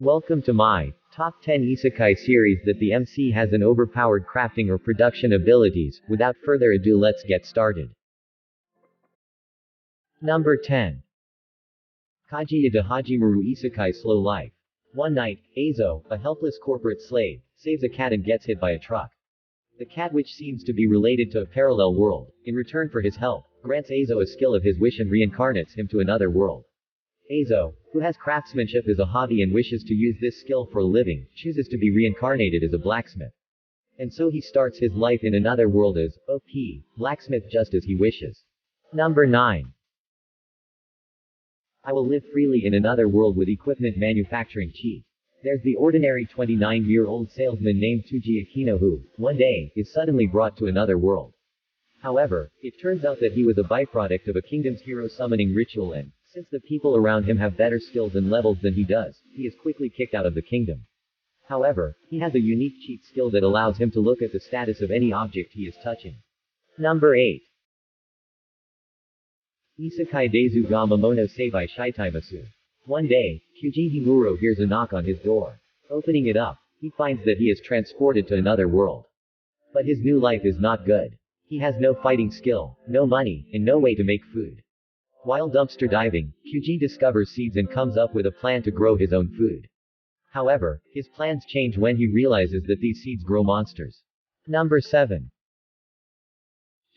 Welcome to my Top 10 Isekai series that the MC has an overpowered crafting or production abilities. Without further ado, let's get started. Number 10. Kajiya de Hajimeru Isekai Slow Life. One night, Azo, a helpless corporate slave, saves a cat and gets hit by a truck. The cat, which seems to be related to a parallel world, in return for his help, grants Azo a skill of his wish and reincarnates him to another world. Azo, who has craftsmanship as a hobby and wishes to use this skill for a living, chooses to be reincarnated as a blacksmith. And so he starts his life in another world as OP, blacksmith, just as he wishes. Number 9. I will live freely in another world with equipment manufacturing cheap. There's the ordinary 29-year-old salesman named Tsuji Akino who, one day, is suddenly brought to another world. However, it turns out that he was a byproduct of a kingdom's hero summoning ritual, and since the people around him have better skills and levels than he does, he is quickly kicked out of the kingdom. However, he has a unique cheat skill that allows him to look at the status of any object he is touching. Number 8. Isekai Desu ga Mamono Saibai Shiteimasu. One day, Gyuujiru hears a knock on his door. Opening it up, he finds that he is transported to another world. But his new life is not good. He has no fighting skill, no money, and no way to make food. While dumpster diving, Kyuji discovers seeds and comes up with a plan to grow his own food. However, his plans change when he realizes that these seeds grow monsters. Number 7.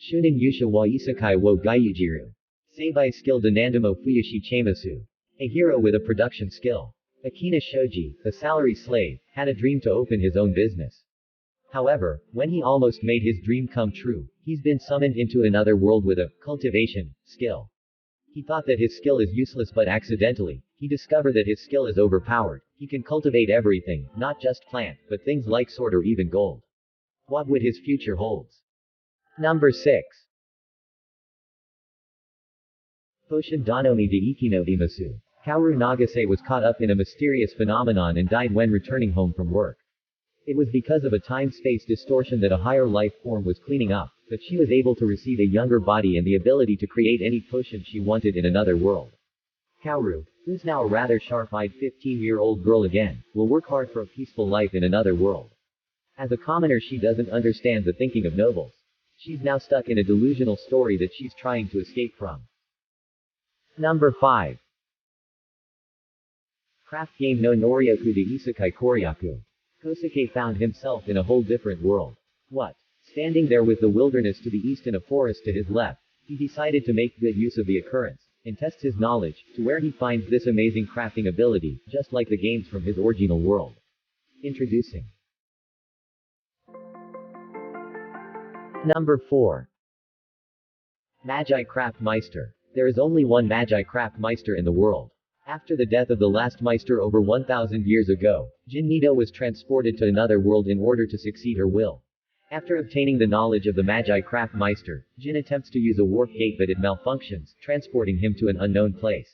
Shunin Yuusha wa Isekai wo Gyuujiru. Saibai skill de Nandemo Fuyashi Chaimasu. A hero with a production skill. Akina Shoji, a salary slave, had a dream to open his own business. However, when he almost made his dream come true, he's been summoned into another world with a cultivation skill. He thought that his skill is useless, but accidentally, he discovered that his skill is overpowered. He can cultivate everything, not just plant, but things like sword or even gold. What would his future holds? Number 6. Potion-danomi de Ikinobimasu. Kaoru Nagase was caught up in a mysterious phenomenon and died when returning home from work. It was because of a time-space distortion that a higher life form was cleaning up, but she was able to receive a younger body and the ability to create any potion she wanted in another world. Kaoru, who's now a rather sharp-eyed 15-year-old girl again, will work hard for a peaceful life in another world. As a commoner, she doesn't understand the thinking of nobles. She's now stuck in a delusional story that she's trying to escape from. Number 5. Craft game no Nouryoku de Isekai Kouryaku. Kosuke found himself in a whole different world. What? Standing there with the wilderness to the east and a forest to his left, he decided to make good use of the occurrence, and test his knowledge, to where he finds this amazing crafting ability, just like the games from his original world. Introducing. Number 4. Magi Craft Meister. There is only one Magi Craft Meister in the world. After the death of the last Meister over 1,000 years ago, Jin Nido was transported to another world in order to succeed her will. After obtaining the knowledge of the Magi Craft Meister, Jin attempts to use a warp gate, but it malfunctions, transporting him to an unknown place.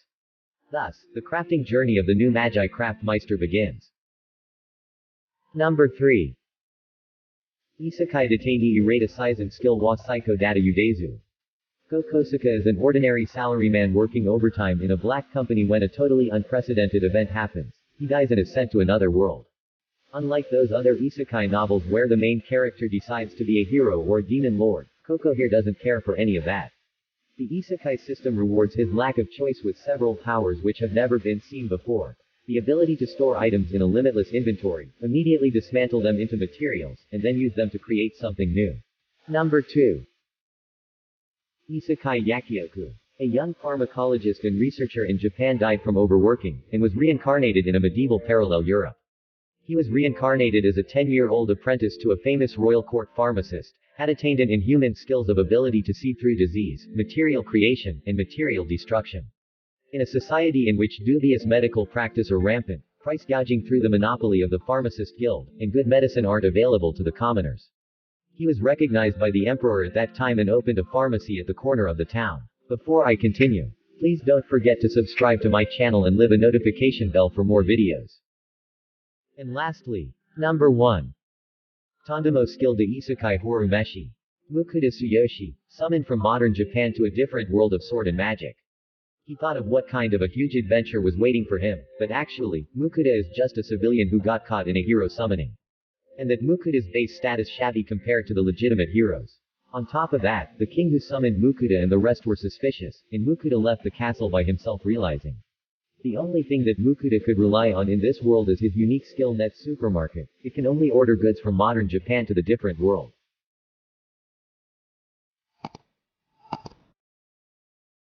Thus, the crafting journey of the new Magi Craft Meister begins. Number 3. Isekai Detaini Ireta Seisan skill wa Saiko Data Udezu. Kosuke is an ordinary salaryman working overtime in a black company when a totally unprecedented event happens. He dies and is sent to another world. Unlike those other isekai novels where the main character decides to be a hero or a demon lord, Koko here doesn't care for any of that. The isekai system rewards his lack of choice with several powers which have never been seen before. The ability to store items in a limitless inventory, immediately dismantle them into materials, and then use them to create something new. Number 2. Isekai Akkyoku. A young pharmacologist and researcher in Japan died from overworking, and was reincarnated in a medieval parallel Europe. He was reincarnated as a 10-year-old apprentice to a famous royal court pharmacist, had attained an inhuman skills of ability to see through disease, material creation, and material destruction. In a society in which dubious medical practice are rampant, price gouging through the monopoly of the pharmacist guild, and good medicine aren't available to the commoners. He was recognized by the emperor at that time and opened a pharmacy at the corner of the town. Before I continue, please don't forget to subscribe to my channel and leave a notification bell for more videos. And lastly, number 1. Nandemo skill de Isekai Hourou Meshi. Mukuda Tsuyoshi, summoned from modern Japan to a different world of sword and magic. He thought of what kind of a huge adventure was waiting for him, but actually, Mukuda is just a civilian who got caught in a hero summoning. And that Mukuda's base status shabby compared to the legitimate heroes. On top of that, the king who summoned Mukuda and the rest were suspicious, and Mukuda left the castle by himself realizing the only thing that Mukuda could rely on in this world is his unique skill net supermarket. It can only order goods from modern Japan to the different world.